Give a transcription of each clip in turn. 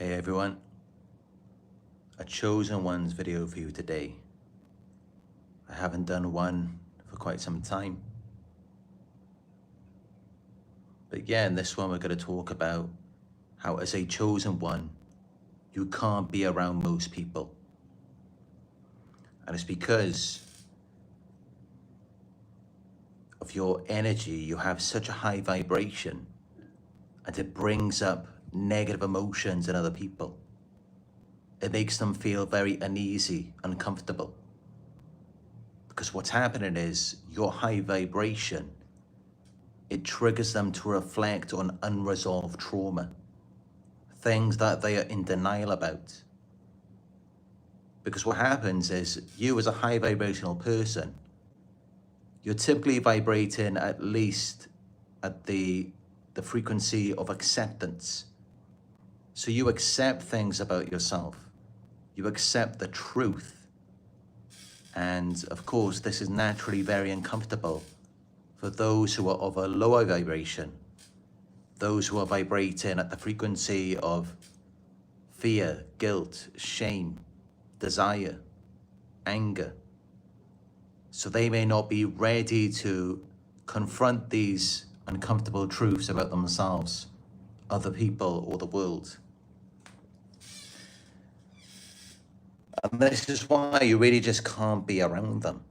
Hey everyone, a chosen ones video for you today. I haven't done one for quite some time. But yeah, in this one we're going to talk about how as a chosen one, you can't be around most people. And it's because of your energy, you have such a high vibration and it brings up negative emotions in other people. It makes them feel very uneasy, uncomfortable. Because what's happening is your high vibration, it triggers them to reflect on unresolved trauma, things that they are in denial about. Because what happens is you as a high vibrational person, you're typically vibrating at least at the frequency of acceptance. So you accept things about yourself. You accept the truth. And of course, this is naturally very uncomfortable for those who are of a lower vibration, those who are vibrating at the frequency of fear, guilt, shame, desire, anger. So they may not be ready to confront these uncomfortable truths about themselves, other people, or the world. And this is why you really just can't be around them.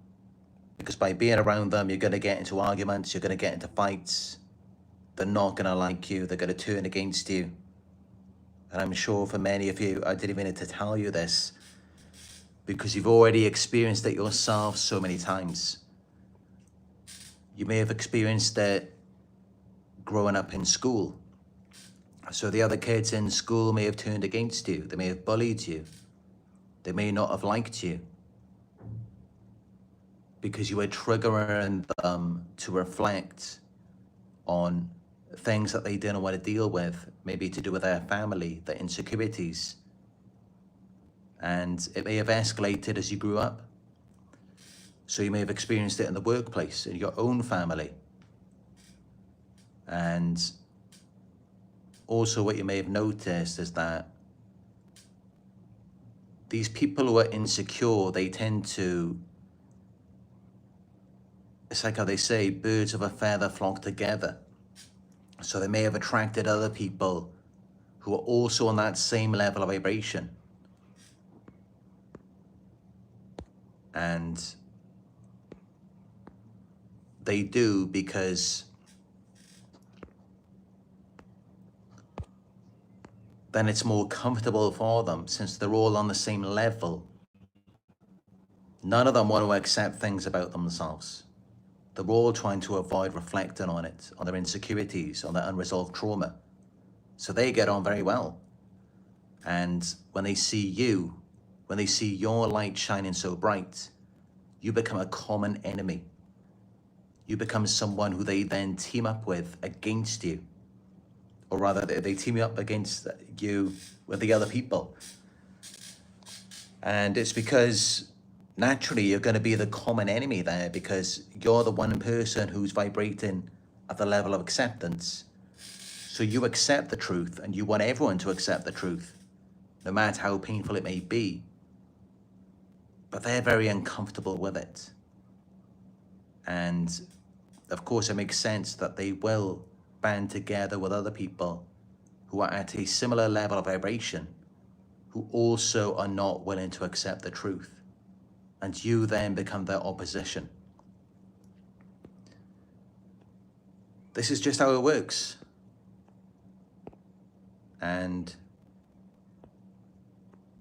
Because by being around them, you're going to get into arguments, you're going to get into fights. They're not going to like you, they're going to turn against you. And I'm sure for many of you, I didn't even need to tell you this, because you've already experienced it yourself so many times. You may have experienced it growing up in school. So the other kids in school may have turned against you, they may have bullied you, they may not have liked you, because you were triggering them to reflect on things that they didn't want to deal with, maybe to do with their family, their insecurities. And it may have escalated as you grew up. So you may have experienced it in the workplace, in your own family. And also what you may have noticed is that these people who are insecure, they tend to, it's like how they say, birds of a feather flock together. So they may have attracted other people who are also on that same level of vibration. And they do because then it's more comfortable for them, since they're all on the same level. None of them want to accept things about themselves. They're all trying to avoid reflecting on it, on their insecurities, on their unresolved trauma. So they get on very well. And when they see you, when they see your light shining so bright, you become a common enemy. You become someone who they then team up with against you. Or rather, they team up against you with the other people. And it's because naturally you're going to be the common enemy there, because you're the one person who's vibrating at the level of acceptance. So you accept the truth, and you want everyone to accept the truth, no matter how painful it may be. But they're very uncomfortable with it. And of course, it makes sense that they will band together with other people who are at a similar level of vibration, who also are not willing to accept the truth. And you then become their opposition. This is just how it works. And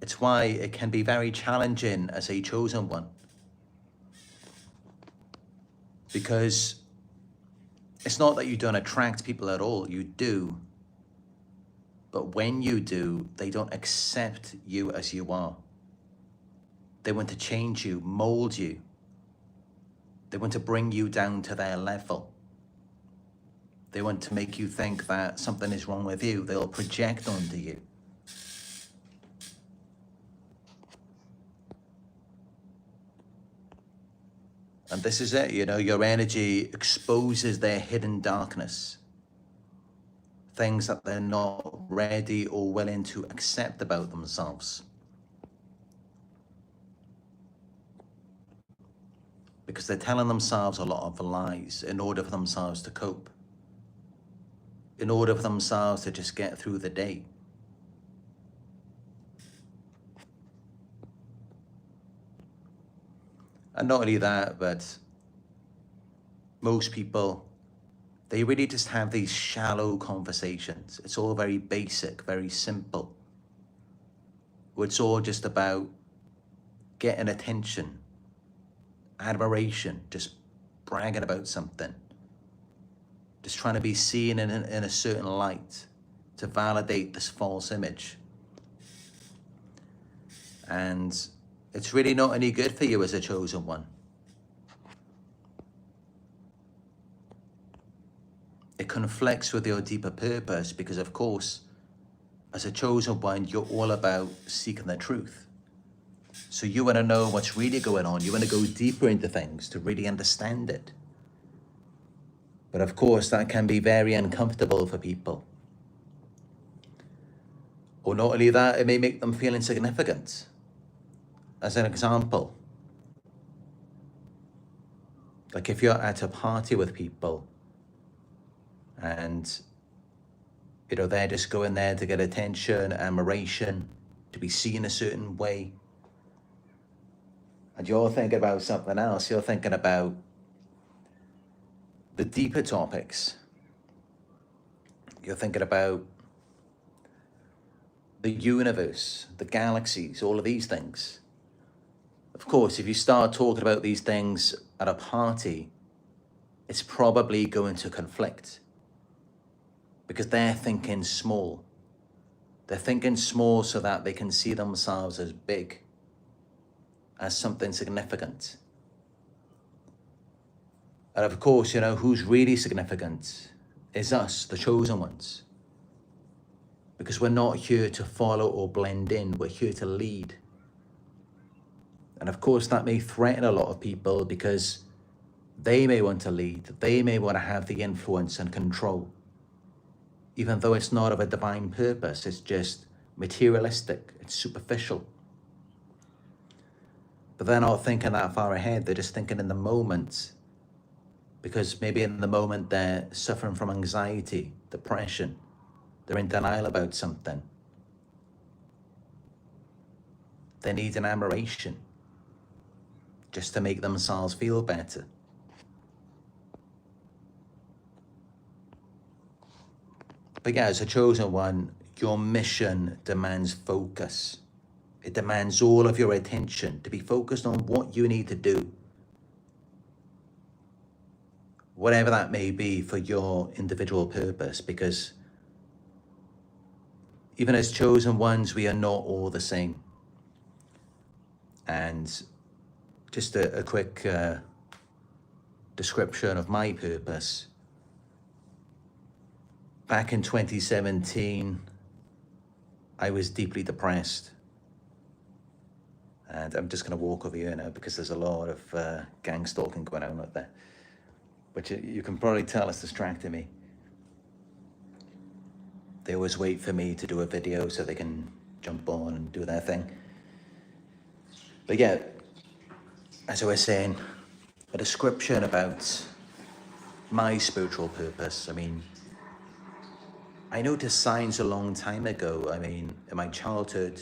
it's why it can be very challenging as a chosen one. Because it's not that you don't attract people at all, you do. But when you do, they don't accept you as you are. They want to change you, mold you. They want to bring you down to their level. They want to make you think that something is wrong with you. They'll project onto you. And this is it, you know, your energy exposes their hidden darkness. things that they're not ready or willing to accept about themselves. Because they're telling themselves a lot of lies in order for themselves to cope, in order for themselves to just get through the day. And not only that, but most people, they really just have these shallow conversations. It's all very basic, very simple. It's all just about getting attention, admiration, just bragging about something, just trying to be seen in a certain light to validate this false image. And it's really not any good for you as a chosen one. It conflicts with your deeper purpose because, of course, as a chosen one, you're all about seeking the truth. So you want to know what's really going on. You want to go deeper into things to really understand it. But of course, that can be very uncomfortable for people. Or not only that, it may make them feel insignificant. As an example, like if you're at a party with people and, you know, they're just going there to get attention, admiration, to be seen a certain way, and you're thinking about something else, you're thinking about the deeper topics. You're thinking about the universe, the galaxies, all of these things. Of course, if you start talking about these things at a party, it's probably going to conflict because they're thinking small. They're thinking small so that they can see themselves as big, as something significant. And of course, you know, who's really significant is us, the chosen ones. Because we're not here to follow or blend in, we're here to lead. And of course, that may threaten a lot of people because they may want to lead, they may want to have the influence and control, even though it's not of a divine purpose, it's just materialistic, it's superficial. But they're not thinking that far ahead, they're just thinking in the moment, because maybe in the moment they're suffering from anxiety, depression, they're in denial about something. They need an admiration just to make themselves feel better. But yeah, as a chosen one, your mission demands focus. It demands all of your attention to be focused on what you need to do, whatever that may be for your individual purpose, because even as chosen ones, we are not all the same. And just a quick description of my purpose. Back in 2017, I was deeply depressed. And I'm just going to walk over here now because there's a lot of gang stalking going on out there. But you can probably tell it's distracting me. They always wait for me to do a video so they can jump on and do their thing. But yeah, as I was saying, a description about my spiritual purpose. I mean, I noticed signs a long time ago. I mean, in my childhood,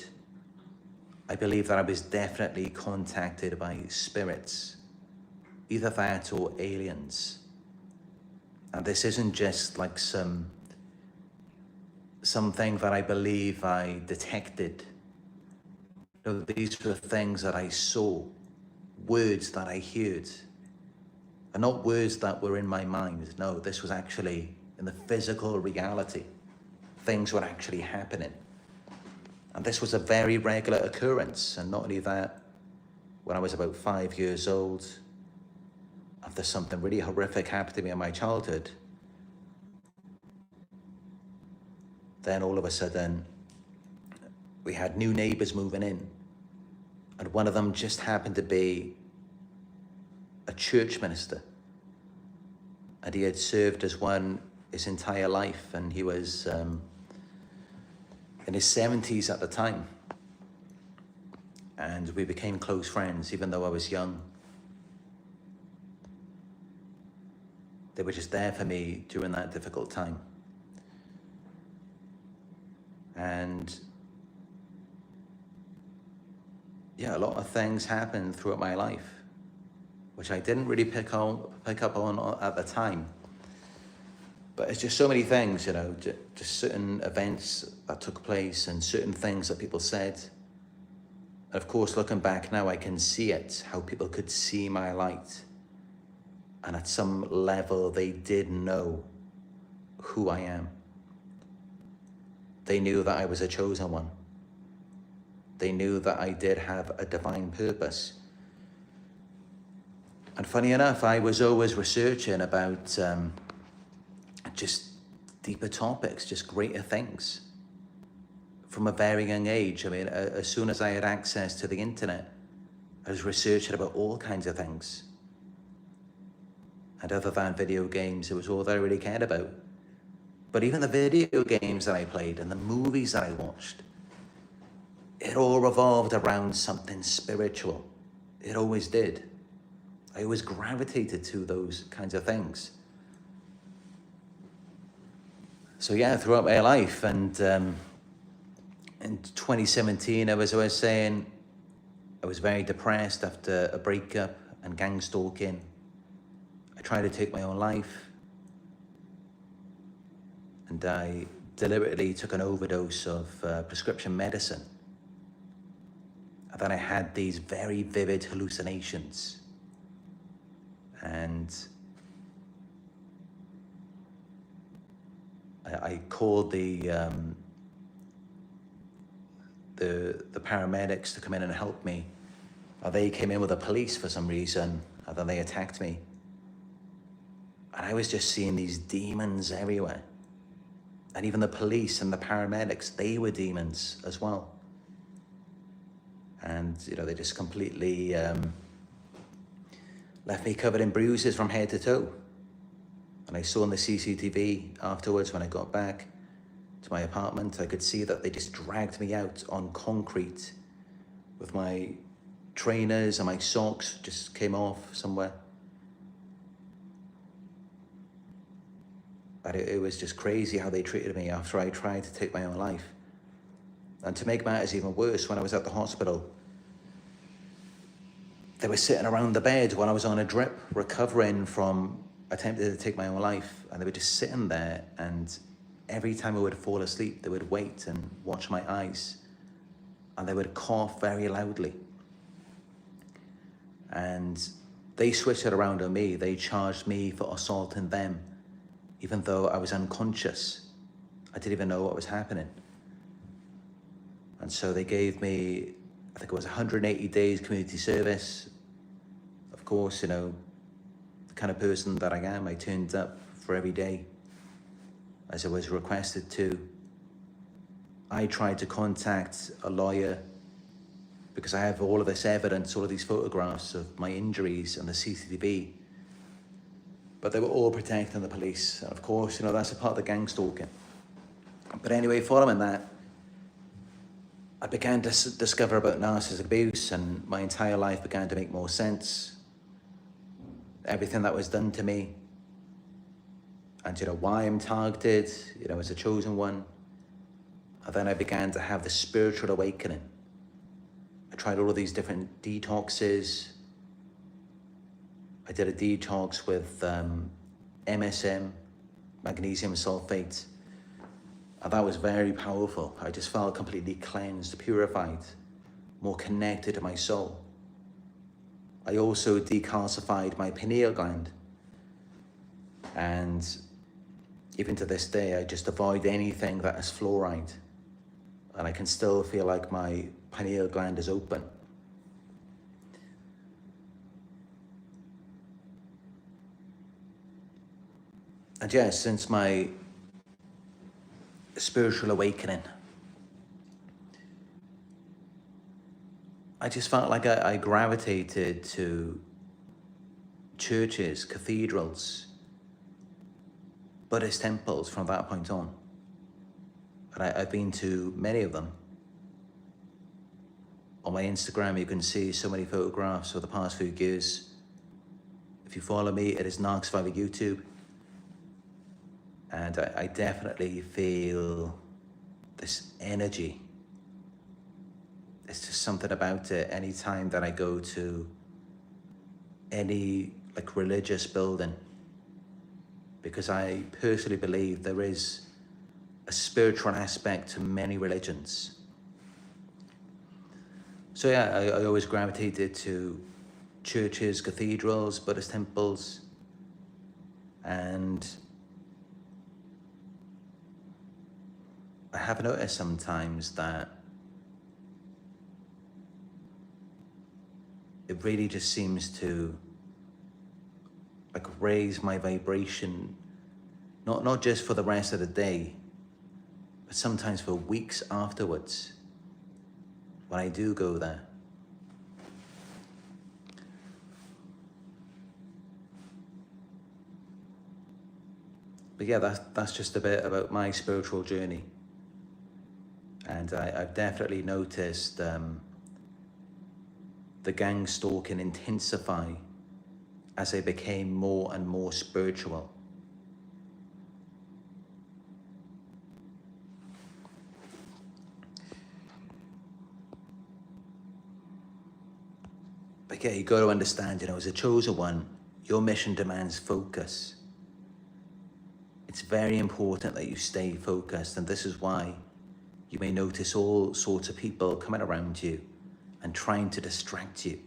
I believe that I was definitely contacted by spirits, either that or aliens. And this isn't just like something that I believe I detected. No, these were things that I saw, words that I heard, and not words that were in my mind. No, this was actually in the physical reality. Things were actually happening. And this was a very regular occurrence. And not only that, when I was about 5 years old, after something really horrific happened to me in my childhood, then all of a sudden, we had new neighbors moving in. And one of them just happened to be a church minister. And he had served as one his entire life, and he was in his 70s at the time. And we became close friends, even though I was young. They were just there for me during that difficult time. And yeah, a lot of things happened throughout my life, which I didn't really pick up on at the time. But it's just so many things, you know, just certain events that took place and certain things that people said. And of course, looking back now, I can see it, how people could see my light. And at some level, they did know who I am. They knew that I was a chosen one. They knew that I did have a divine purpose. And funny enough, I was always researching about just deeper topics, just greater things. From a very young age, I mean, as soon as I had access to the internet, I was researching about all kinds of things. And other than video games, it was all that I really cared about. But even the video games that I played and the movies that I watched, it all revolved around something spiritual. It always did. I always gravitated to those kinds of things. So yeah, throughout my life, and in 2017, as I was saying, I was very depressed after a breakup and gang stalking. I tried to take my own life, and I deliberately took an overdose of prescription medicine. And then I had these very vivid hallucinations. And I called the paramedics to come in and help me. They came in with the police for some reason, and then they attacked me. And I was just seeing these demons everywhere. And even the police and the paramedics, they were demons as well. And, you know, they just completely left me covered in bruises from head to toe. And I saw on the CCTV afterwards, when I got back to my apartment, I could see that they just dragged me out on concrete with my trainers and my socks just came off somewhere. And it was just crazy how they treated me after I tried to take my own life. And to make matters even worse, when I was at the hospital, they were sitting around the bed when I was on a drip, recovering from attempting to take my own life. And they were just sitting there, and every time I would fall asleep, they would wait and watch my eyes. And they would cough very loudly. And they switched it around on me. They charged me for assaulting them, even though I was unconscious. I didn't even know what was happening. And so they gave me, I think it was 180 days community service. Of course, you know, the kind of person that I am, I turned up for every day as I was requested to. I tried to contact a lawyer because I have all of this evidence, all of these photographs of my injuries and the CCTV. But they were all protecting the police. And of course, you know, that's a part of the gang stalking. But anyway, following that, I began to discover about narcissistic abuse, and my entire life began to make more sense. Everything that was done to me, and you know, why I'm targeted, you know, as a chosen one. And then I began to have the spiritual awakening. I tried all of these different detoxes. I did a detox with MSM, magnesium sulfate. And that was very powerful. I just felt completely cleansed, purified, more connected to my soul. I also decalcified my pineal gland. And even to this day, I just avoid anything that has fluoride. And I can still feel like my pineal gland is open. And yes, since my spiritual awakening, I just felt like I gravitated to churches, cathedrals, Buddhist temples from that point on. And I've been to many of them. On my Instagram, you can see so many photographs for the past few years. If you follow me, it is Narc Survivor YouTube. And I definitely feel this energy. It's just something about it. Anytime that I go to any like religious building, because I personally believe there is a spiritual aspect to many religions. So yeah, I always gravitated to churches, cathedrals, Buddhist temples, and I have noticed sometimes that it really just seems to like raise my vibration, not just for the rest of the day, but sometimes for weeks afterwards when I do go there. But yeah, that's just a bit about my spiritual journey. And I've definitely noticed the gang stalking intensify as I became more and more spiritual. But yeah, you got to understand, as a chosen one, your mission demands focus. It's very important that you stay focused, and this is why you may notice all sorts of people coming around you and trying to distract you.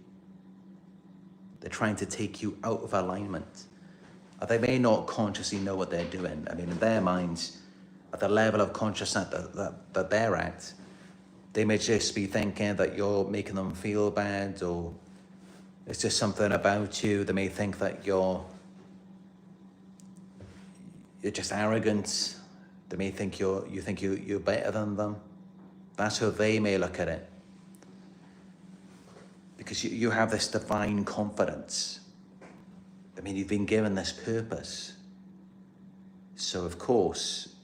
They're trying to take you out of alignment. They may not consciously know what they're doing. I mean, in their minds, at the level of consciousness that they're at, they may just be thinking that you're making them feel bad, or it's just something about you. They may think that you're just arrogant. They may think you're better than them. That's how they may look at it. Because you have this divine confidence. I mean, you've been given this purpose. So of course,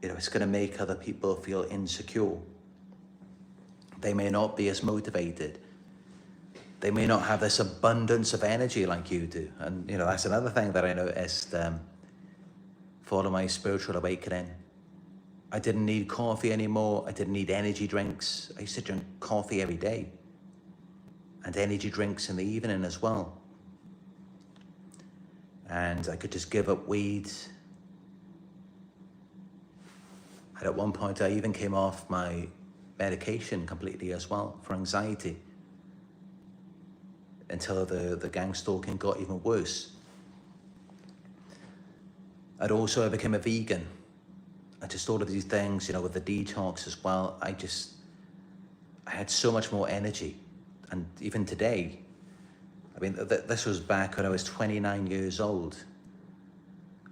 it's going to make other people feel insecure. They may not be as motivated. They may not have this abundance of energy like you do. And that's another thing that I noticed following my spiritual awakening. I didn't need coffee anymore. I didn't need energy drinks. I used to drink coffee every day, and energy drinks in the evening as well. And I could just give up weed. And at one point, I even came off my medication completely as well for anxiety, until the gang stalking got even worse. I became a vegan. I just thought of these things, with the detox as well. I had so much more energy. And even today, I mean, this was back when I was 29 years old.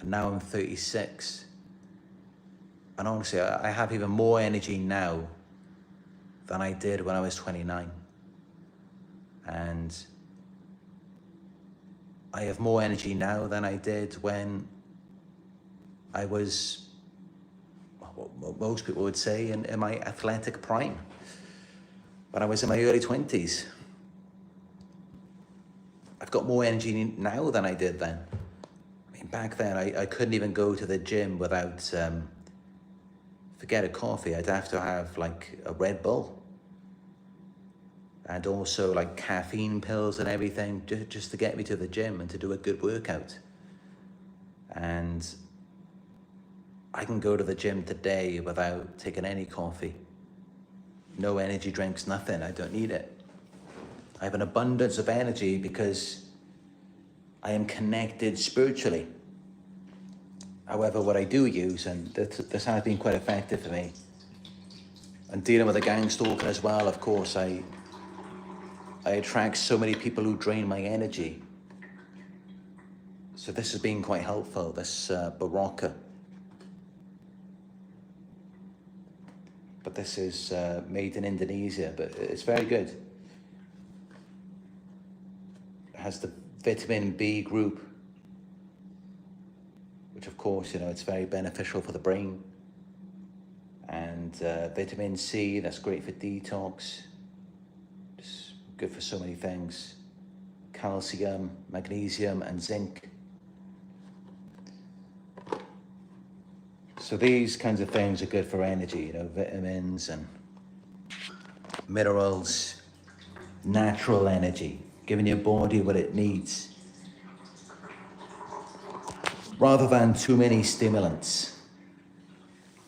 And now I'm 36. And honestly, I have even more energy now than I did when I was 29. And I have more energy now than I did when I was, what most people would say, in my athletic prime, when I was in my early 20s. I've got more energy now than I did then. I mean, back then, I couldn't even go to the gym without, forget a coffee. I'd have to have like a Red Bull. And also like caffeine pills and everything, just to get me to the gym and to do a good workout. And I can go to the gym today without taking any coffee. No energy drinks, nothing. I don't need it. I have an abundance of energy because I am connected spiritually. However, what I do use, and this has been quite effective for me, and dealing with a gang stalker as well, of course, I attract so many people who drain my energy. So this has been quite helpful, this Baraka. But this is made in Indonesia, but it's very good. It has the vitamin B group, which of course, you know, it's very beneficial for the brain. And vitamin C, that's great for detox. It's good for so many things. Calcium, magnesium, and zinc. So these kinds of things are good for energy, you know, vitamins and minerals, natural energy, giving your body what it needs, rather than too many stimulants,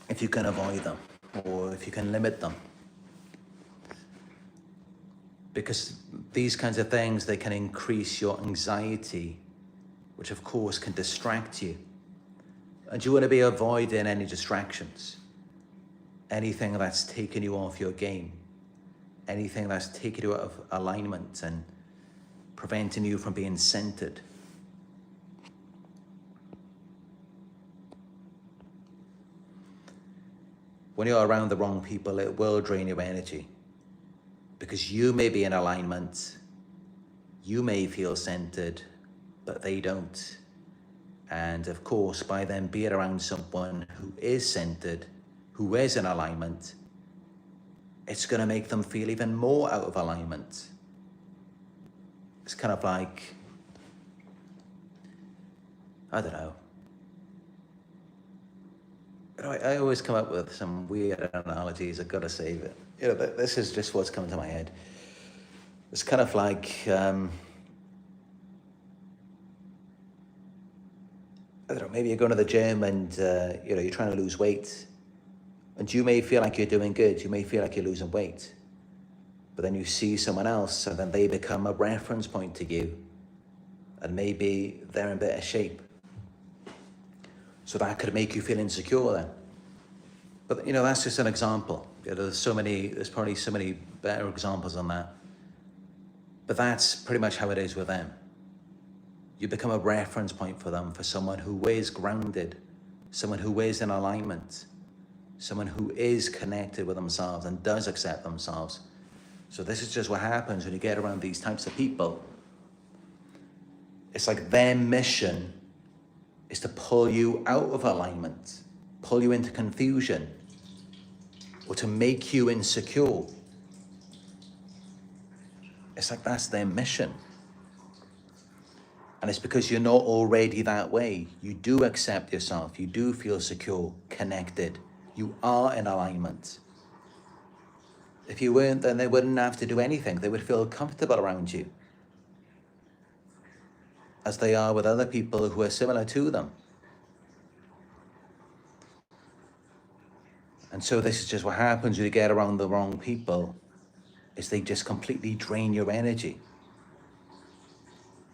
if you can avoid them or if you can limit them. Because these kinds of things, they can increase your anxiety, which of course can distract you. And you want to be avoiding any distractions, anything that's taking you off your game, anything that's taking you out of alignment and preventing you from being centered. When you're around the wrong people, it will drain your energy, because you may be in alignment, you may feel centered, but they don't. And of course, by them being around someone who is centered, who is in alignment, it's going to make them feel even more out of alignment. It's kind of like, I don't know. I always come up with some weird analogies. I've got to save it. You know, this is just what's coming to my head. It's kind of like, I don't know, maybe you're going to the gym and, you know, you're trying to lose weight, and you may feel like you're doing good. You may feel like you're losing weight, but then you see someone else and then they become a reference point to you, and maybe they're in better shape. So that could make you feel insecure then. But, you know, that's just an example. You know, there's probably so many better examples on that. But that's pretty much how it is with them. You become a reference point for them, for someone who is grounded, someone who is in alignment, someone who is connected with themselves and does accept themselves. So this is just what happens when you get around these types of people. It's like their mission is to pull you out of alignment, pull you into confusion, or to make you insecure. It's like that's their mission. And it's because you're not already that way. You do accept yourself. You do feel secure, connected. You are in alignment. If you weren't, then they wouldn't have to do anything. They would feel comfortable around you, as they are with other people who are similar to them. And so this is just what happens when you get around the wrong people, is they just completely drain your energy.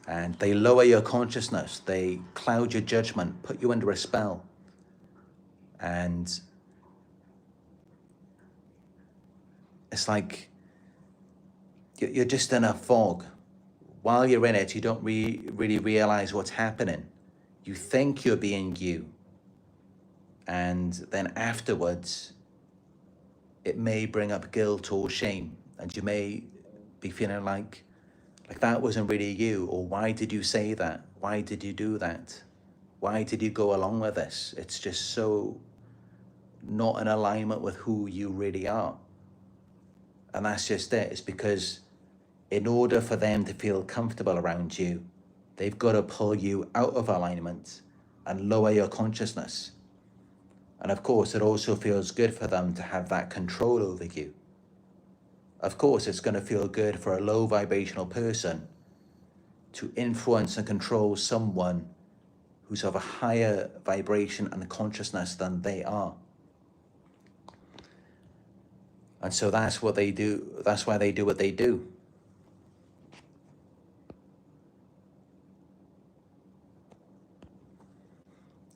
And they lower your consciousness, they cloud your judgment, put you under a spell. And it's like you're just in a fog. While you're in it, you don't really realize what's happening. You think you're being you. And then afterwards, it may bring up guilt or shame. And you may be feeling like that wasn't really you, or why did you say that? Why did you do that? Why did you go along with this? It's just so not in alignment with who you really are. And that's just it. It's because in order for them to feel comfortable around you, they've got to pull you out of alignment and lower your consciousness. And of course, it also feels good for them to have that control over you. Of course, it's going to feel good for a low vibrational person to influence and control someone who's of a higher vibration and consciousness than they are. And so that's what they do. That's why they do what they do.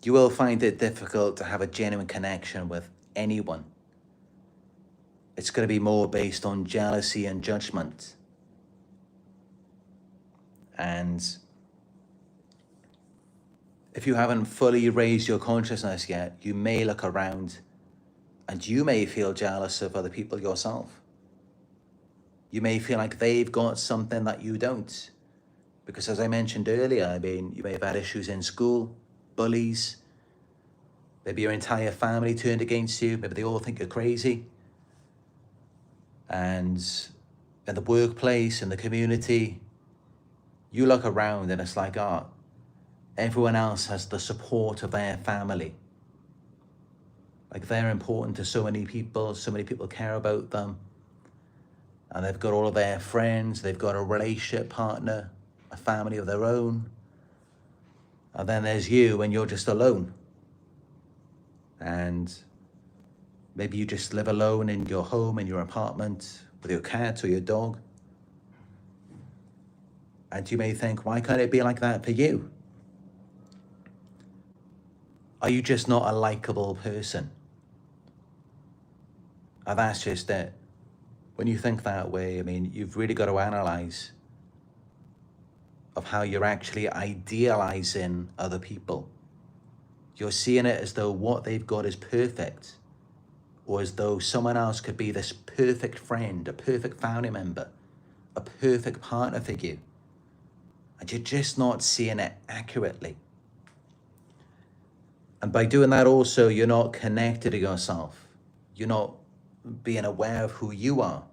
You will find it difficult to have a genuine connection with anyone. It's going to be more based on jealousy and judgment. And if you haven't fully raised your consciousness yet, you may look around and you may feel jealous of other people yourself. You may feel like they've got something that you don't. Because as I mentioned earlier, I mean, you may have had issues in school, bullies, Maybe your entire family turned against you. Maybe they all think you're crazy. And in the workplace, in the community, you look around and it's like, oh, everyone else has the support of their family. Like they're important to so many people care about them. And they've got all of their friends, they've got a relationship partner, a family of their own. And then there's you and you're just alone. And maybe you just live alone in your home, in your apartment, with your cat or your dog. And you may think, why can't it be like that for you? Are you just not a likable person? And that's just it. When you think that way, I mean, you've really got to analyze of how you're actually idealizing other people. You're seeing it as though what they've got is perfect, or as though someone else could be this perfect friend, a perfect family member, a perfect partner for you. And you're just not seeing it accurately. And by doing that also, you're not connected to yourself. You're not being aware of who you are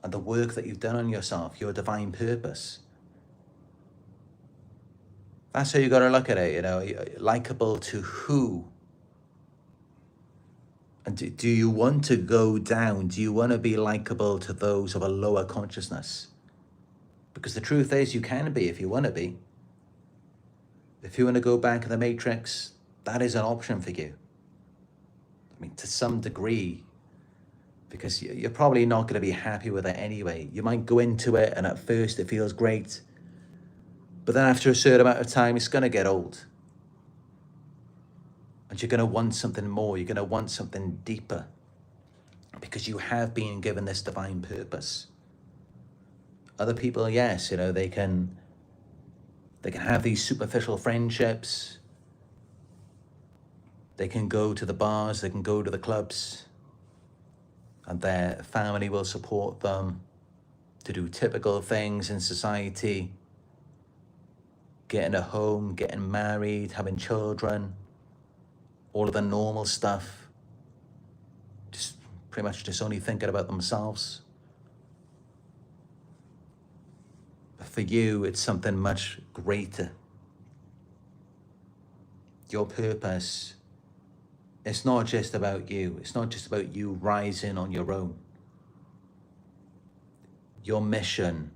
and the work that you've done on yourself, your divine purpose. That's how you got to look at it, you know, likable to who? And do you want to go down? Do you want to be likable to those of a lower consciousness? Because the truth is, you can be if you want to be. If you want to go back in the matrix, that is an option for you. I mean, to some degree, because you're probably not going to be happy with it anyway. You might go into it and at first it feels great, but then after a certain amount of time, it's going to get old. And you're going to want something more. You're going to want something deeper, because you have been given this divine purpose. Other people, yes, you know, they can have these superficial friendships. They can go to the bars, they can go to the clubs, and their family will support them to do typical things in society. Getting a home, getting married, having children, all of the normal stuff. Just pretty much just only thinking about themselves. But for you, it's something much greater. Your purpose, it's not just about you. It's not just about you rising on your own. Your mission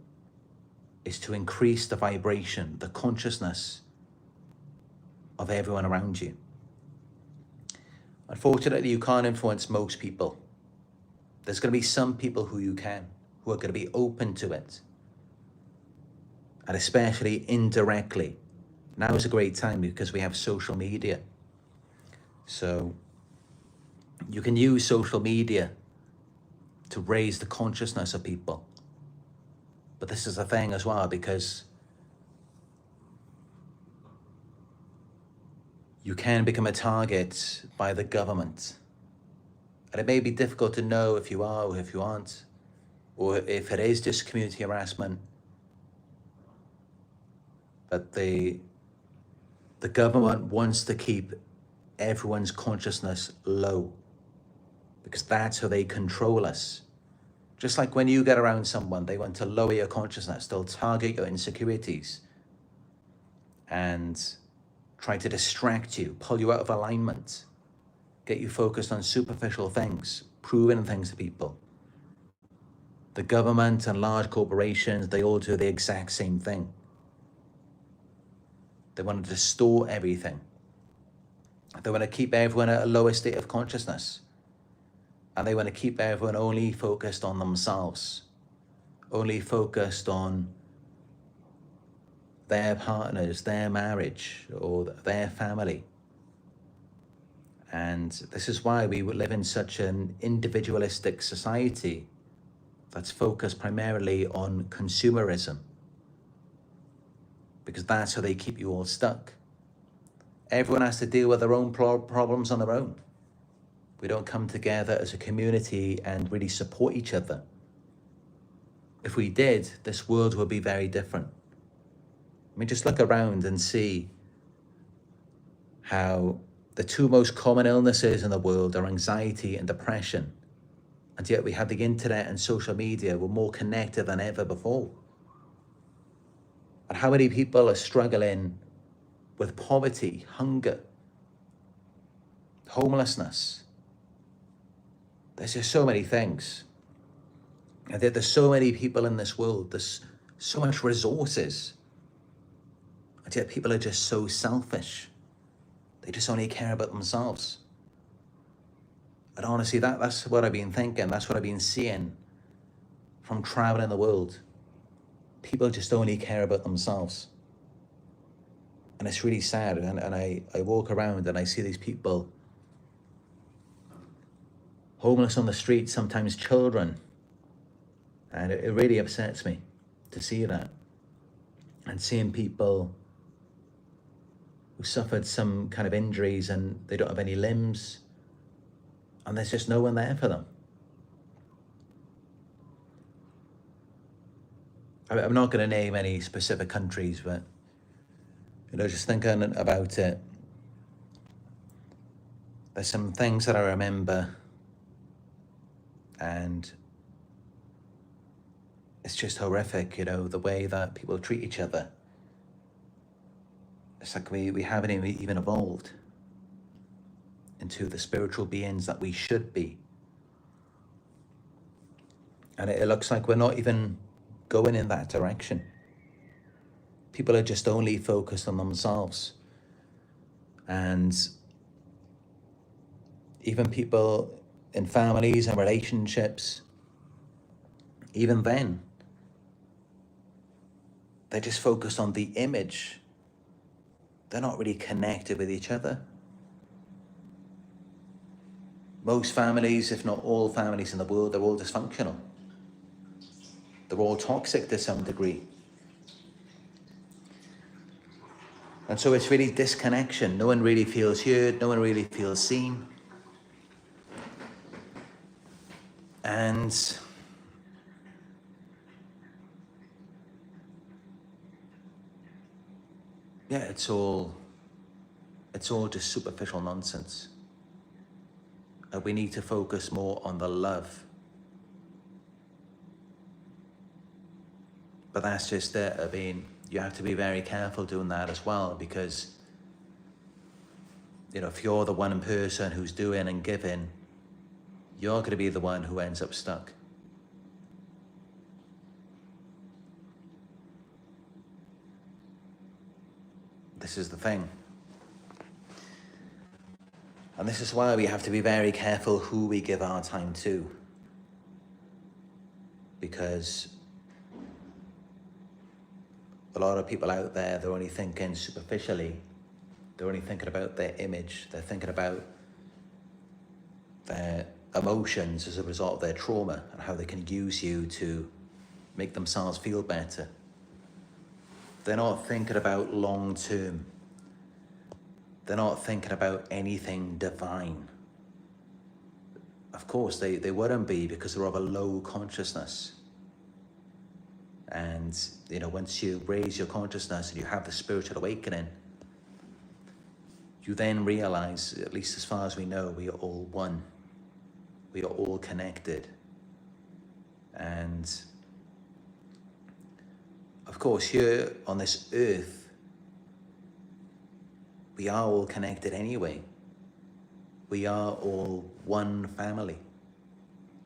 is to increase the vibration, the consciousness of everyone around you. Unfortunately, you can't influence most people. There's going to be some people who you can, who are going to be open to it. And especially indirectly. Now is a great time because we have social media. So you can use social media to raise the consciousness of people. But this is a thing as well, because you can become a target by the government. And it may be difficult to know if you are or if you aren't, or if it is just community harassment. But the government wants to keep everyone's consciousness low, because that's how they control us. Just like when you get around someone, they want to lower your consciousness. They'll target your insecurities and try to distract you, pull you out of alignment, get you focused on superficial things, proving things to people. The government and large corporations, they all do the exact same thing. They want to distort everything. They want to keep everyone at a lower state of consciousness. And they want to keep everyone only focused on themselves, only focused on their partners, their marriage, or their family. And this is why we live in such an individualistic society that's focused primarily on consumerism, because that's how they keep you all stuck. Everyone has to deal with their own problems on their own. We don't come together as a community and really support each other. If we did, this world would be very different. I mean, just look around and see how The two most common illnesses in the world are anxiety and depression. And yet we have the internet and social media. We're more connected than ever before. And how many people are struggling with poverty, hunger, homelessness? There's just so many things. And yet there's so many people in this world. There's so much resources. And yet people are just so selfish. They just only care about themselves. And honestly, that's what I've been thinking. That's what I've been seeing from traveling the world. People just only care about themselves. And it's really sad. And I walk around and I see these people homeless on the street, sometimes children. And it really upsets me to see that. And seeing people who suffered some kind of injuries and they don't have any limbs, and there's just no one there for them. I'm not going to name any specific countries, but just thinking about it, there's some things that I remember, and it's just horrific, the way that people treat each other. It's like we haven't even evolved into the spiritual beings that we should be. And it looks like we're not even going in that direction. People are just only focused on themselves. And even people in families and relationships, even then, they're just focused on the image. They're not really connected with each other. Most families, if not all families in the world, they're all dysfunctional. They're all toxic to some degree. And so it's really disconnection. No one really feels heard. No one really feels seen. And yeah, it's all just superficial nonsense. We need to focus more on the love. But that's just it. I mean, you have to be very careful doing that as well, because if you're the one person who's doing and giving, you're going to be the one who ends up stuck. This is the thing. And this is why we have to be very careful who we give our time to. Because a lot of people out there, they're only thinking superficially. They're only thinking about their image. They're thinking about their emotions as a result of their trauma and how they can use you to make themselves feel better. They're not thinking about long term. They're not thinking about anything divine. Of course, they wouldn't be, because they're of a low consciousness. And, once you raise your consciousness and you have the spiritual awakening, you then realize, at least as far as we know, we are all one. We are all connected. And of course, here on this earth, we are all connected anyway. We are all one family.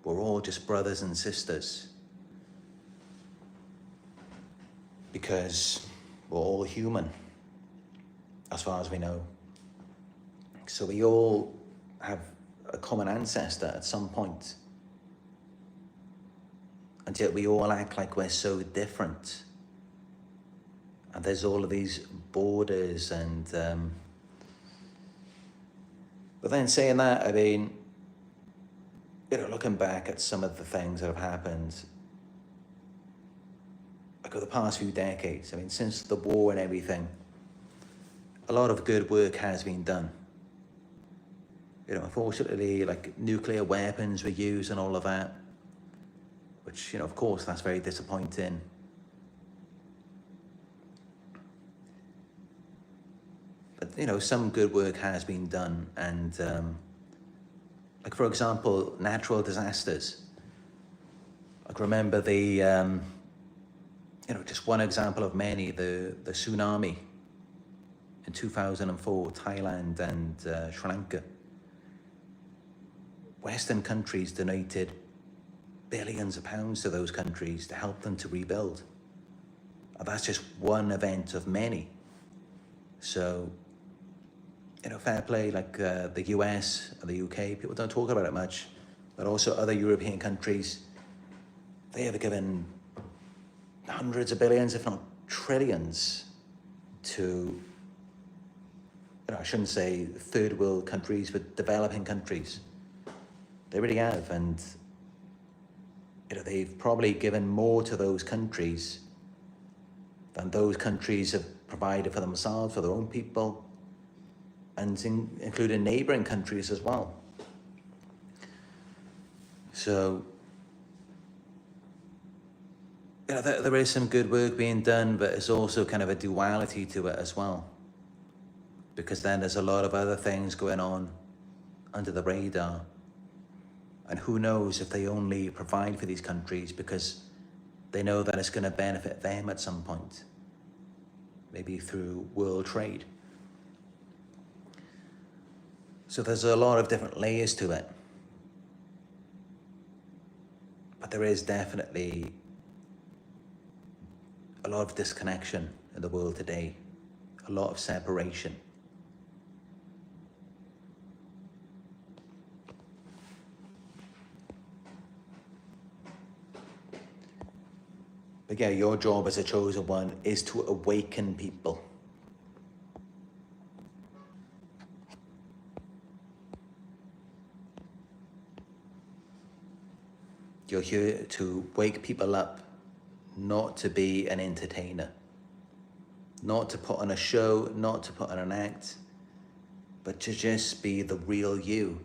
We're all just brothers and sisters. Because we're all human, as far as we know. So we all have a common ancestor at some point. And yet we all act like we're so different. And there's all of these borders and... But then saying that, I mean, looking back at some of the things that have happened, like over the past few decades, I mean, since the war and everything, a lot of good work has been done. Unfortunately, like nuclear weapons were used and all of that, which, of course, that's very disappointing. But some good work has been done, and like for example, natural disasters. I can remember the just one example of many, the tsunami in 2004, Thailand and Sri Lanka. Western countries donated billions of pounds to those countries to help them to rebuild. And that's just one event of many. So, fair play, like the US and the UK, people don't talk about it much, but also other European countries, they have given hundreds of billions, if not trillions, to, I shouldn't say third world countries, but developing countries. They really have, and they've probably given more to those countries than those countries have provided for themselves, for their own people, and including neighbouring countries as well. So, there is some good work being done, but it's also kind of a duality to it as well, because then there's a lot of other things going on under the radar. And who knows if they only provide for these countries because they know that it's going to benefit them at some point, maybe through world trade. So there's a lot of different layers to it. But there is definitely a lot of disconnection in the world today, a lot of separation. But yeah, your job as a chosen one is to awaken people. You're here to wake people up, not to be an entertainer, not to put on a show, not to put on an act, but to just be the real you.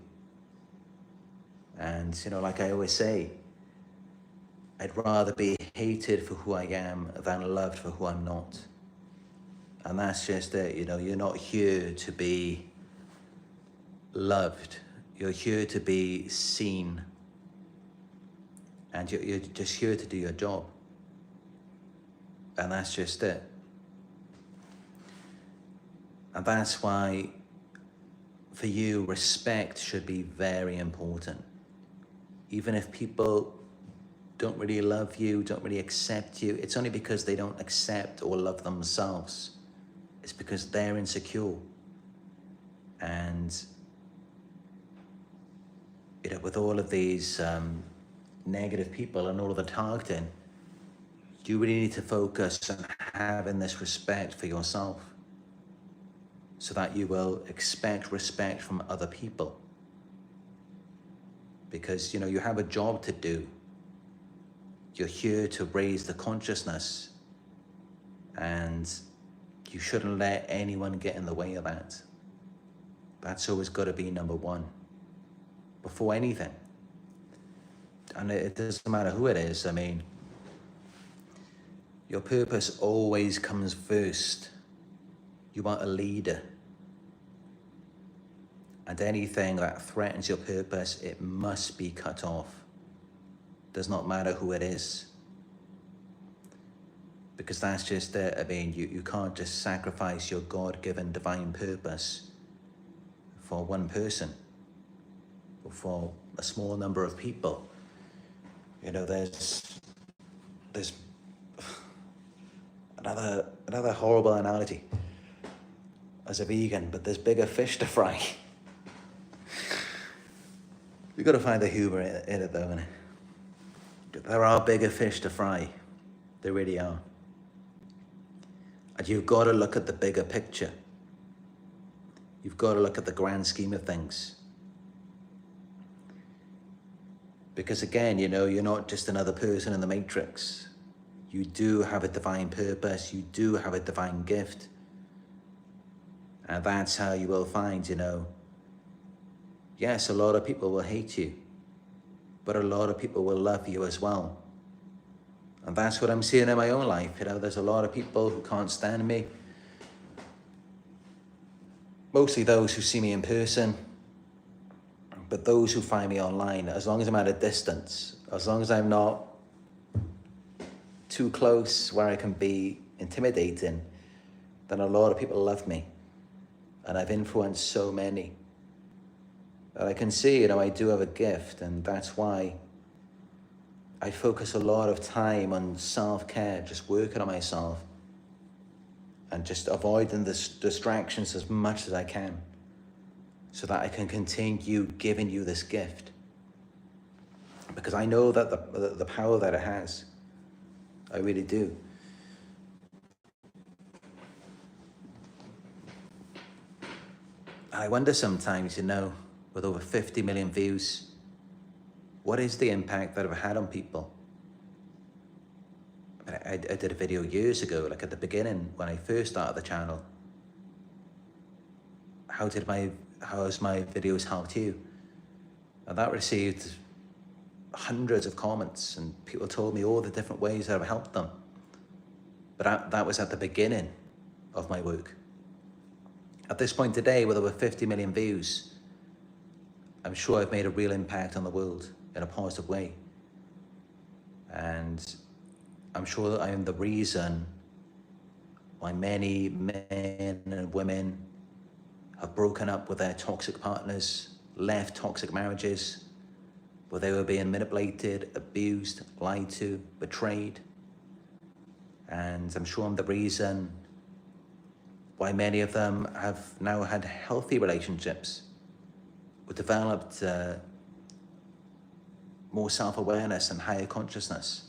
And, like I always say, I'd rather be hated for who I am than loved for who I'm not. And that's just it, you're not here to be loved. You're here to be seen. And you're just here to do your job. And that's just it. And that's why, for you, respect should be very important. Even if people don't really love you, don't really accept you, it's only because they don't accept or love themselves. It's because they're insecure. And with all of these negative people and all of the targeting, you really need to focus on having this respect for yourself so that you will expect respect from other people. Because, you have a job to do. You're here to raise the consciousness, and you shouldn't let anyone get in the way of that. That's always got to be number one, before anything. And it doesn't matter who it is. I mean, your purpose always comes first. You are a leader. And anything that threatens your purpose, it must be cut off. Does not matter who it is. Because that's just it. I mean, you can't just sacrifice your God-given divine purpose for one person or for a small number of people. There's another horrible analogy as a vegan, but there's bigger fish to fry. You've got to find the humor in it though, innit? There are bigger fish to fry. There really are. And you've got to look at the bigger picture. You've got to look at the grand scheme of things. Because again, you're not just another person in the matrix. You do have a divine purpose. You do have a divine gift. And that's how you will find, yes, a lot of people will hate you, but a lot of people will love you as well. And that's what I'm seeing in my own life. There's a lot of people who can't stand me. mostly those who see me in person, but those who find me online, as long as I'm at a distance, as long as I'm not too close where I can be intimidating, then a lot of people love me. And I've influenced so many that I can see, I do have a gift, and that's why I focus a lot of time on self-care, just working on myself and just avoiding the distractions as much as I can so that I can continue giving you this gift. Because I know that the power that it has, I really do. I wonder sometimes, with over 50 million views, what is the impact that I've had on people? I did a video years ago, like at the beginning, when I first started the channel. How has my videos helped you? And that received hundreds of comments, and people told me all the different ways that I've helped them. But that was at the beginning of my work. At this point today, with over 50 million views, I'm sure I've made a real impact on the world in a positive way. And I'm sure that I am the reason why many men and women have broken up with their toxic partners, left toxic marriages, where they were being manipulated, abused, lied to, betrayed. And I'm sure I'm the reason why many of them have now had healthy relationships, who developed more self-awareness and higher consciousness.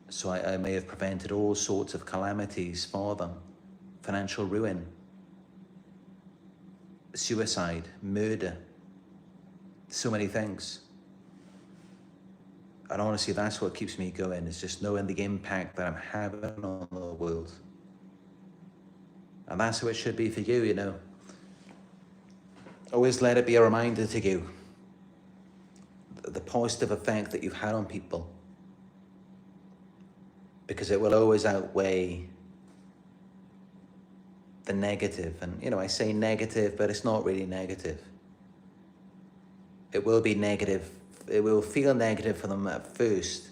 So I may have prevented all sorts of calamities for them, financial ruin, suicide, murder, so many things. And honestly, that's what keeps me going, is just knowing the impact that I'm having on the world. And that's how it should be for you, Always let it be a reminder to you, the positive effect that you've had on people, because it will always outweigh the negative. And, I say negative, but it's not really negative. It will be negative. It will feel negative for them at first,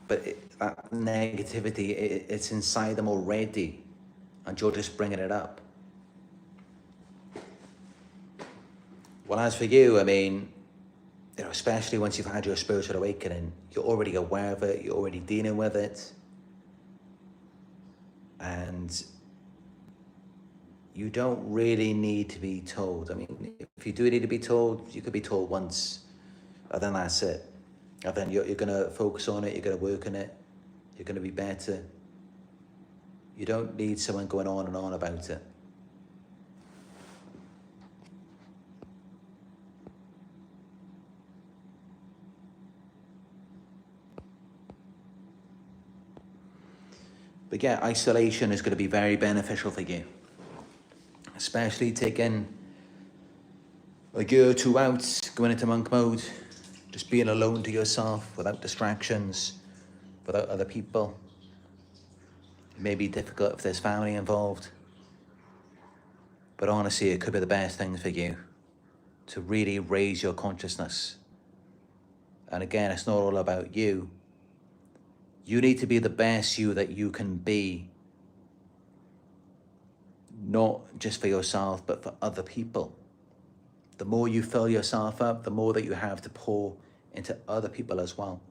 but that negativity, it's inside them already, and you're just bringing it up. Well, as for you, especially once you've had your spiritual awakening, you're already aware of it, you're already dealing with it, and you don't really need to be told. If you do need to be told, you could be told once, and then that's it. And then you're going to focus on it, you're going to work on it, you're going to be better. You don't need someone going on and on about it. But yeah, isolation is going to be very beneficial for you, especially taking a year or two out, going into monk mode, just being alone to yourself, without distractions, without other people. It may be difficult if there's family involved, but honestly, it could be the best thing for you to really raise your consciousness. And again, it's not all about you. You need to be the best you that you can be, not just for yourself, but for other people. The more you fill yourself up, the more that you have to pour into other people as well.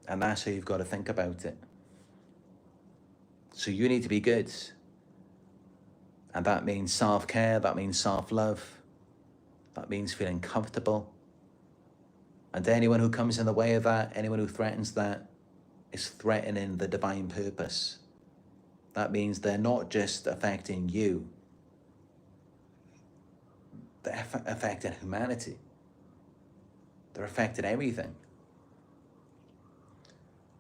And that's how you've got to think about it. So you need to be good. And that means self-care, that means self-love, that means feeling comfortable. And anyone who comes in the way of that, anyone who threatens that, is threatening the divine purpose. That means they're not just affecting you, they're affecting humanity. They're affecting everything.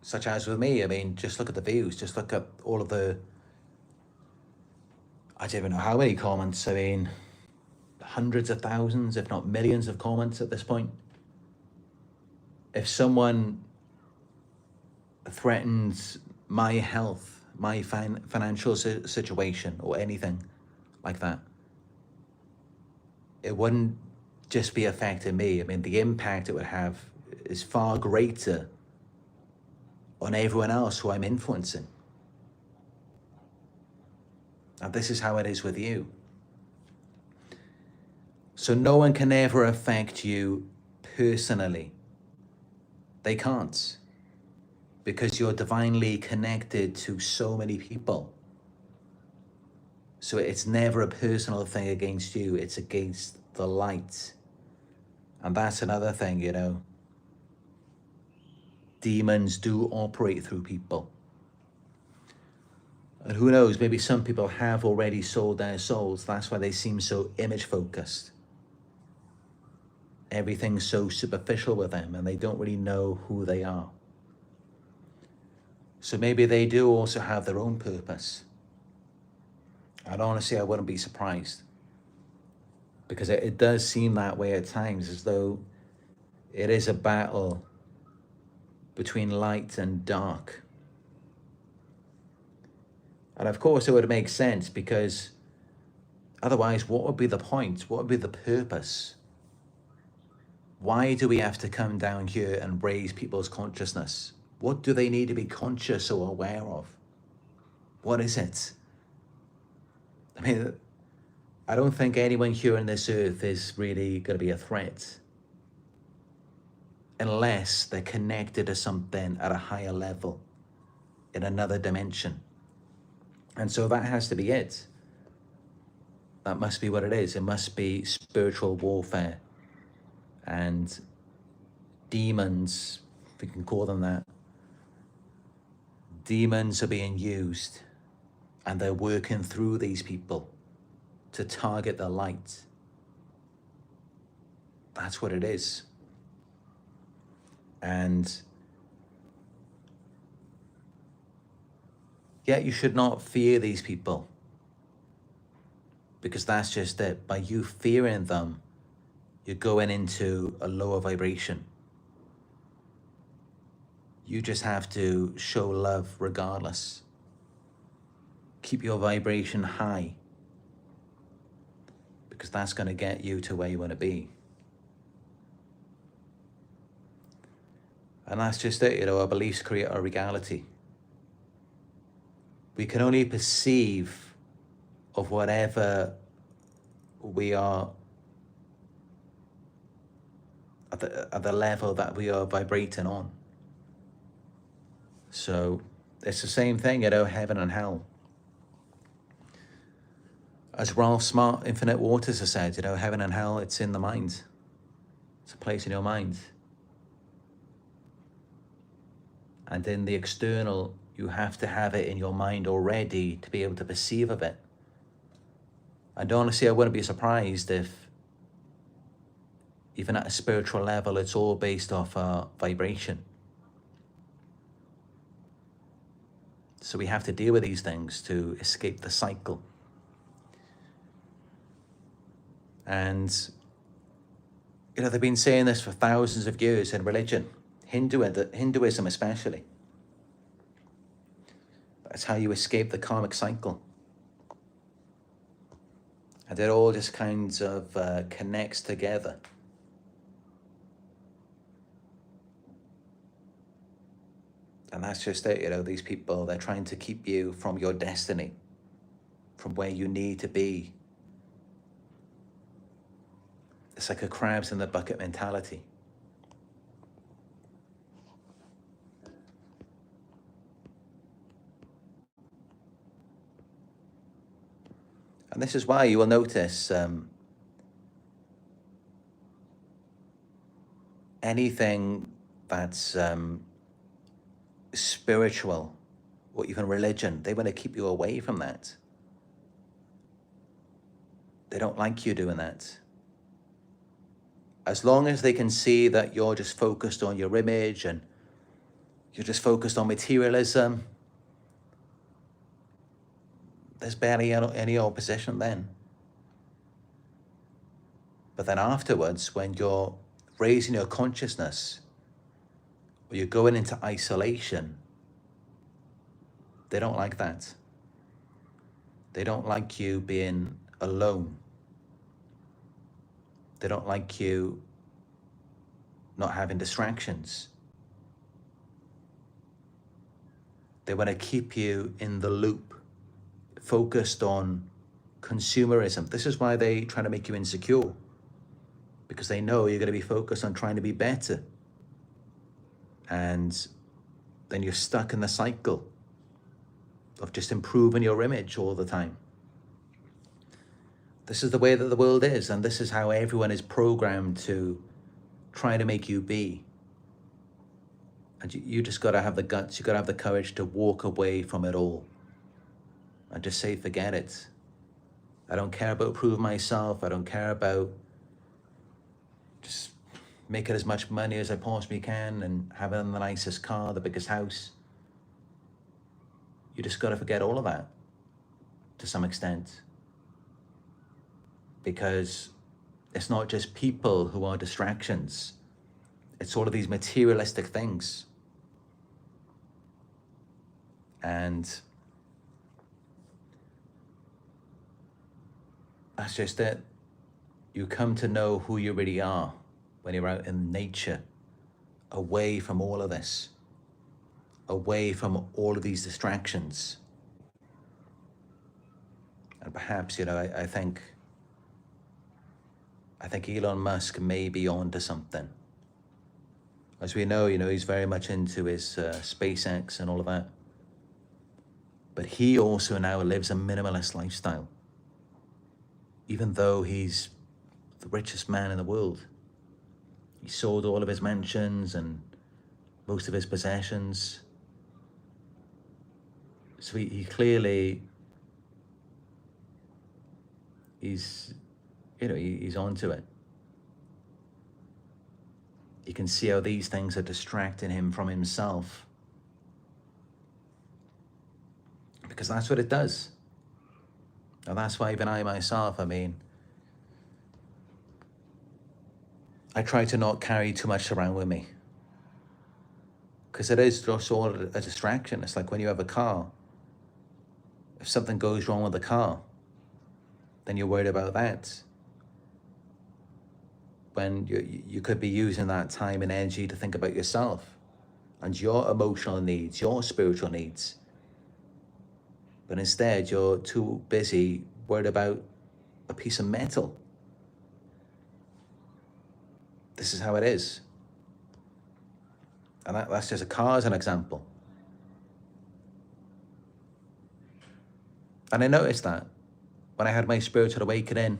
Such as with me, just look at the views, just look at all of the, I don't even know how many comments, hundreds of thousands, if not millions of comments at this point. If someone threatens my health, my financial situation or anything, like that, it wouldn't just be affecting me. I mean, the impact it would have is far greater on everyone else who I'm influencing. And this is how it is with you. So no one can ever affect you personally. They can't, because you're divinely connected to so many people. So it's never a personal thing against you, it's against the light. And that's another thing, you know. Demons do operate through people. And who knows, maybe some people have already sold their souls. That's why they seem so image focused. Everything's so superficial with them and they don't really know who they are. So maybe they do also have their own purpose. And honestly, I wouldn't be surprised, because it does seem that way at times, as though it is a battle between light and dark. And of course it would make sense, because otherwise what would be the point? What would be the purpose? Why do we have to come down here and raise people's consciousness? What do they need to be conscious or aware of? What is it? I mean, I don't think anyone here on this earth is really going to be a threat unless they're connected to something at a higher level, in another dimension. And so that has to be it. That must be what it is. It must be spiritual warfare. And demons, if we can call them that, demons are being used, and they're working through these people to target the light. That's what it is. And yet you should not fear these people, because that's just it. By you fearing them, you're going into a lower vibration. You just have to show love regardless. Keep your vibration high, because that's going to get you to where you want to be. And that's just it, you know, our beliefs create our reality. We can only perceive of whatever we are at the level that we are vibrating on. So it's the same thing, you know, heaven and hell. As Ralph Smart, Infinite Waters, has said, you know, heaven and hell, it's in the mind. It's a place in your mind. And in the external, you have to have it in your mind already to be able to perceive of it. And honestly, I wouldn't be surprised if, even at a spiritual level, it's all based off our vibration. So we have to deal with these things to escape the cycle. And, you know, they've been saying this for thousands of years in religion, Hinduism especially. That's how you escape the karmic cycle. And it all just kind of connects together. And that's just it, you know, these people, they're trying to keep you from your destiny, from where you need to be. It's like a crabs in the bucket mentality. And this is why you will notice anything that's spiritual or even religion, they want to keep you away from that. They don't like you doing that. As long as they can see that you're just focused on your image and you're just focused on materialism, there's barely any opposition then. But then afterwards, when you're raising your consciousness, or you're going into isolation, they don't like that. They don't like you being alone. They don't like you not having distractions. They want to keep you in the loop, focused on consumerism. This is why they try to make you insecure, because they know you're going to be focused on trying to be better. And then you're stuck in the cycle of just improving your image all the time. This is the way that the world is, and this is how everyone is programmed to try to make you be. And you just got to have the guts, you got to have the courage to walk away from it all and just say, forget it. I don't care about proving myself. I don't care about just making as much money as I possibly can and having the nicest car, the biggest house. You just got to forget all of that to some extent, because it's not just people who are distractions. It's all of these materialistic things. And that's just it. You come to know who you really are when you're out in nature, away from all of this, away from all of these distractions. And perhaps, I think Elon Musk may be on to something. As we know, he's very much into his SpaceX and all of that. But he also now lives a minimalist lifestyle, even though he's the richest man in the world. He sold all of his mansions and most of his possessions. So he clearly, he's onto it. You can see how these things are distracting him from himself, because that's what it does. And that's why even I myself, I try to not carry too much around with me, because it is just all a distraction. It's like when you have a car. If something goes wrong with the car, then you're worried about that. When you could be using that time and energy to think about yourself and your emotional needs, your spiritual needs. But instead, you're too busy worried about a piece of metal. This is how it is. And that's just a car as an example. And I noticed that when I had my spiritual awakening,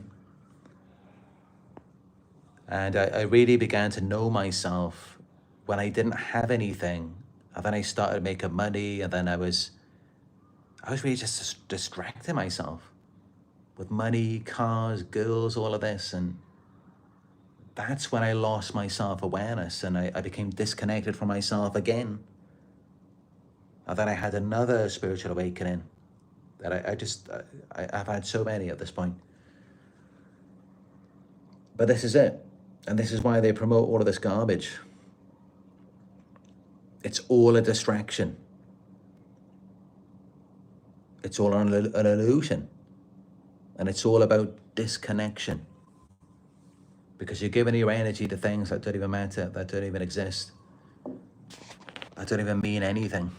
and I really began to know myself when I didn't have anything, and then I started making money, and then I was really just distracting myself with money, cars, girls, all of this. And that's when I lost my self-awareness, and I became disconnected from myself again. And then I had another spiritual awakening that I've had so many at this point. But this is it. And this is why they promote all of this garbage. It's all a distraction. It's all an illusion. And it's all about disconnection. Because you're giving your energy to things that don't even matter, that don't even exist, that don't even mean anything.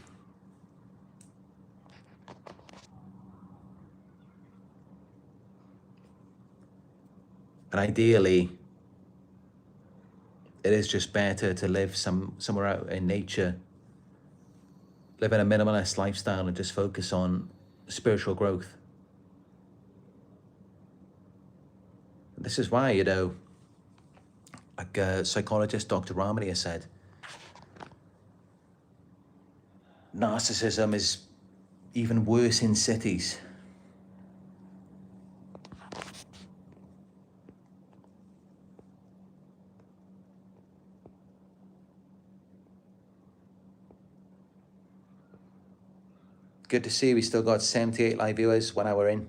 And ideally, it is just better to live somewhere out in nature, live in a minimalist lifestyle, and just focus on spiritual growth. And this is why, like psychologist Dr. Ramani has said, narcissism is even worse in cities. Good to see we still got 78 live viewers 1 hour in.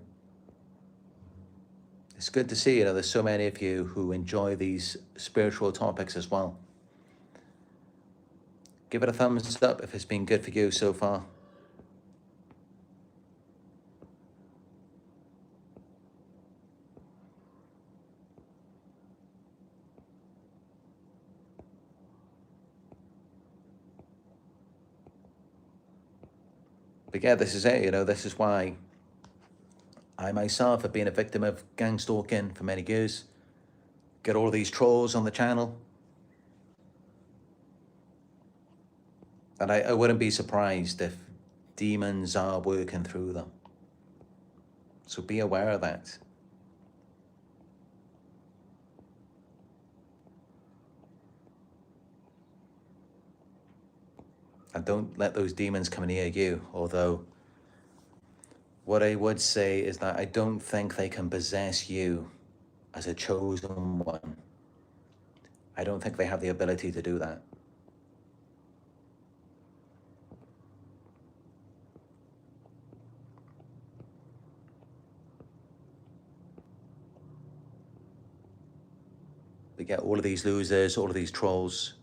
It's good to see, there's so many of you who enjoy these spiritual topics as well. Give it a thumbs up if it's been good for you so far. But yeah, this is it, this is why I myself have been a victim of gang stalking for many years. Get all these trolls on the channel. And I wouldn't be surprised if demons are working through them. So be aware of that. And don't let those demons come near you, although what I would say is that I don't think they can possess you as a chosen one. I don't think they have the ability to do that. We get all of these losers, all of these trolls,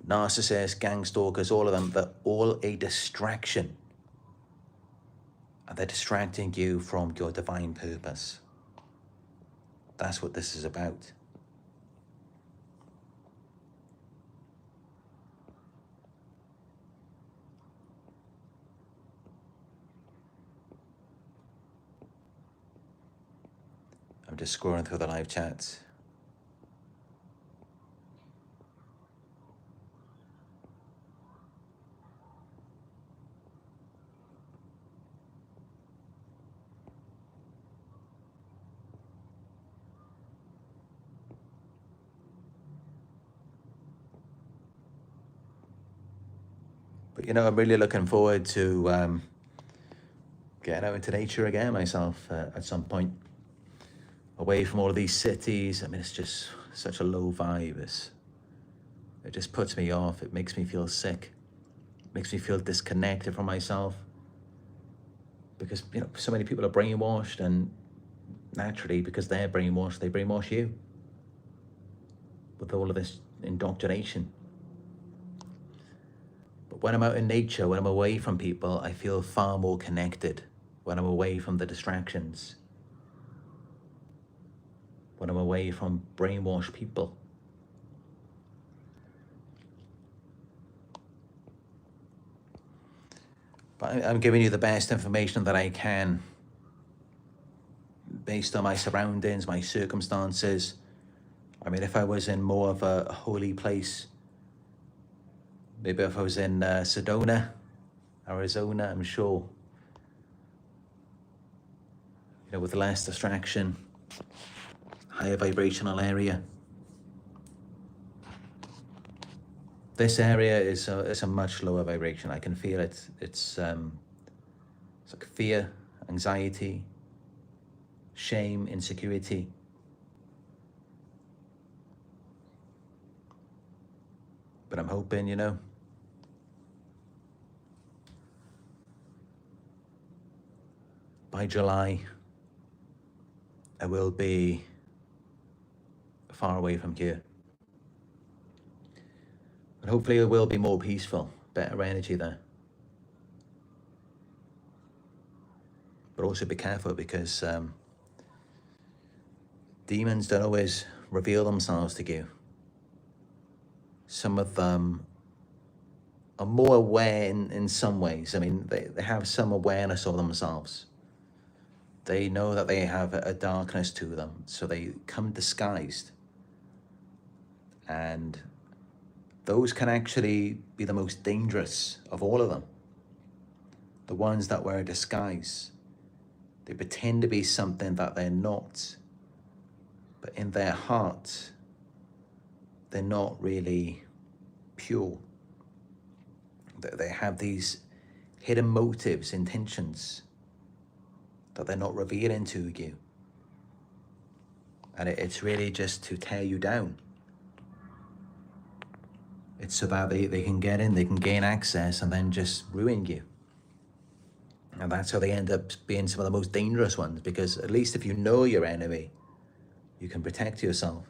narcissists, gang stalkers, all of them, they're all a distraction. And they're distracting you from your divine purpose. That's what this is about. I'm just scrolling through the live chats. But I'm really looking forward to getting out into nature again myself at some point. Away from all of these cities. I mean, it's just such a low vibe. It just puts me off. It makes me feel sick. It makes me feel disconnected from myself. Because, so many people are brainwashed, and naturally, because they're brainwashed, they brainwash you with all of this indoctrination. But when I'm out in nature, when I'm away from people, I feel far more connected. When I'm away from the distractions. When I'm away from brainwashed people. But I'm giving you the best information that I can based on my surroundings, my circumstances. I mean, if I was in more of a holy place, maybe if I was in Sedona, Arizona, I'm sure, with less distraction, higher vibrational area. This area is a much lower vibration. I can feel it. It's like fear, anxiety, shame, insecurity. But I'm hoping, by July, I will be far away from here. And hopefully it will be more peaceful, better energy there. But also be careful, because demons don't always reveal themselves to you. Some of them are more aware in some ways. I mean, they have some awareness of themselves. They know that they have a darkness to them, so they come disguised. And those can actually be the most dangerous of all of them. The ones that wear a disguise. They pretend to be something that they're not. But in their heart, they're not really pure. They have these hidden motives, intentions that they're not revealing to you. And it's really just to tear you down. It's so that they can get in, they can gain access, and then just ruin you. And that's how they end up being some of the most dangerous ones, because at least if you know your enemy, you can protect yourself.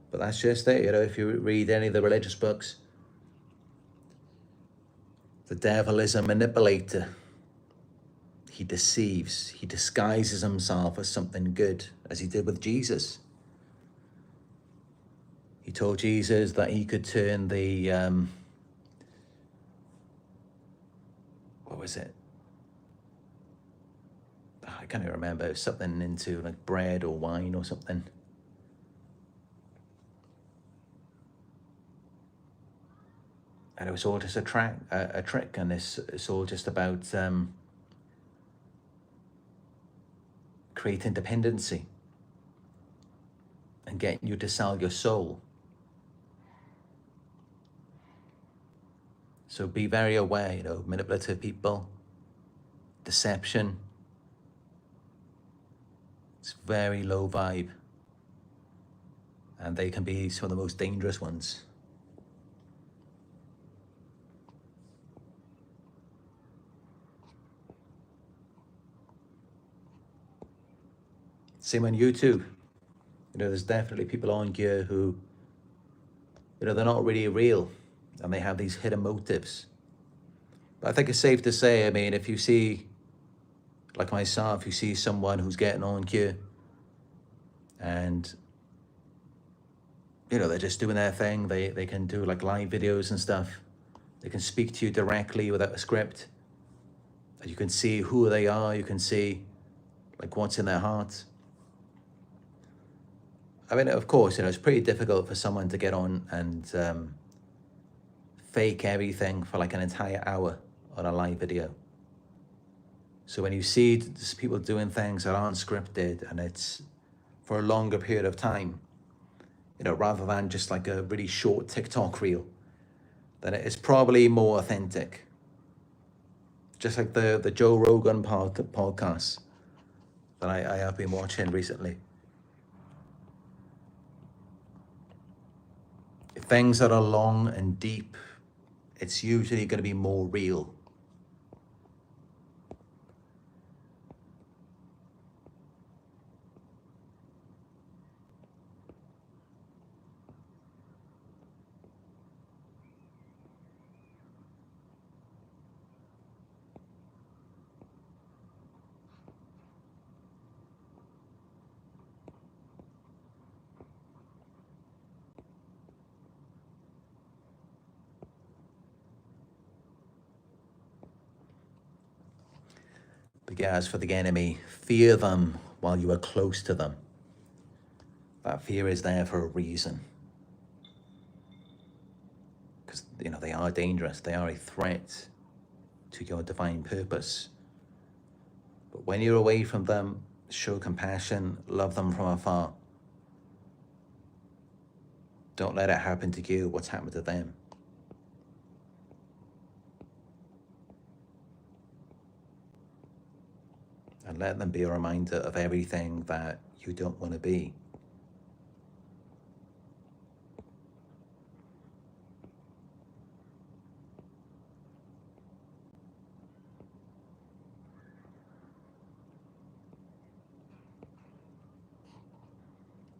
But that's just it, if you read any of the religious books, the devil is a manipulator. He deceives, he disguises himself as something good, as he did with Jesus. He told Jesus that he could turn the was it? I can't even remember. It was something into like bread or wine or something. And it was all just a trick, and it's all just about creating dependency and getting you to sell your soul. So be very aware, you know, manipulative people, deception. It's very low vibe, and they can be some of the most dangerous ones. Same on YouTube. You know, there's definitely people on here who, you know, they're not really real, and they have these hidden motives. But I think it's safe to say, I mean, if you see, like myself, you see someone who's getting on here and, you know, they're just doing their thing. They can do like live videos and stuff. They can speak to you directly without a script. You can see who they are. You can see like what's in their heart. I mean, of course, you know, it's pretty difficult for someone to get on and fake everything for like an entire hour on a live video. So when you see people doing things that aren't scripted and it's for a longer period of time, you know, rather than just like a really short TikTok reel, then it's probably more authentic. Just like the Joe Rogan podcast that I have been watching recently. Things that are long and deep, it's usually going to be more real. But yeah, as for the enemy, fear them while you are close to them. That fear is there for a reason. Because, you know, they are dangerous. They are a threat to your divine purpose. But when you're away from them, show compassion, love them from afar. Don't let it happen to you what's happened to them. And let them be a reminder of everything that you don't want to be.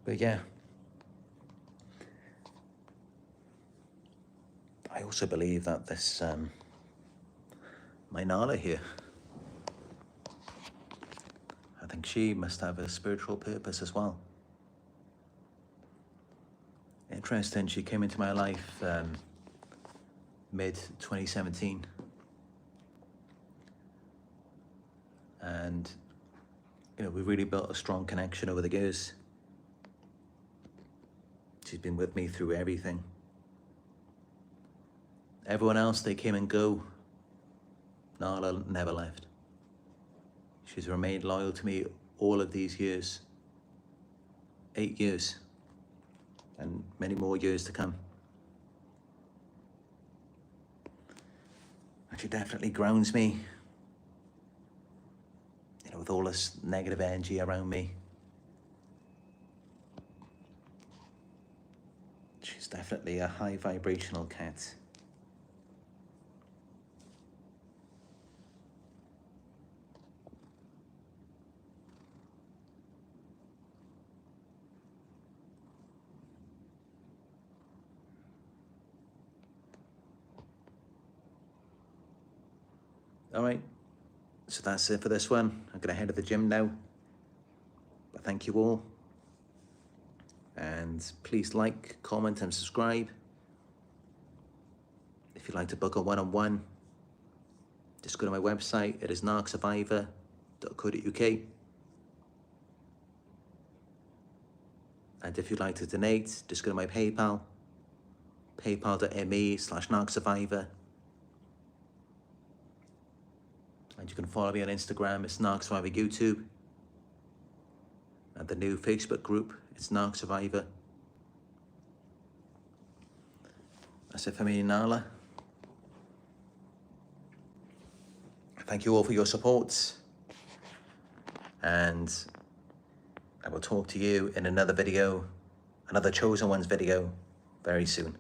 But yeah, I also believe that this my Nala here, I think she must have a spiritual purpose as well. Interesting, she came into my life mid-2017. And, you know, we really built a strong connection over the years. She's been with me through everything. Everyone else, they came and go. Nala never left. She's remained loyal to me all of these years. 8 years. And many more years to come. And she definitely grounds me. You know, with all this negative energy around me. She's definitely a high vibrational cat. All right, so that's it for this one. I'm gonna head to the gym now. But thank you all. And please like, comment, and subscribe. If you'd like to book a one-on-one, just go to my website. It is narcsurvivor.co.uk. And if you'd like to donate, just go to my PayPal, paypal.me/narcsurvivor. And you can follow me on Instagram, it's Narc Survivor YouTube. And the new Facebook group, it's Narc Survivor. That's it for me, Nala. Thank you all for your support. And I will talk to you in another video, another Chosen Ones video, very soon.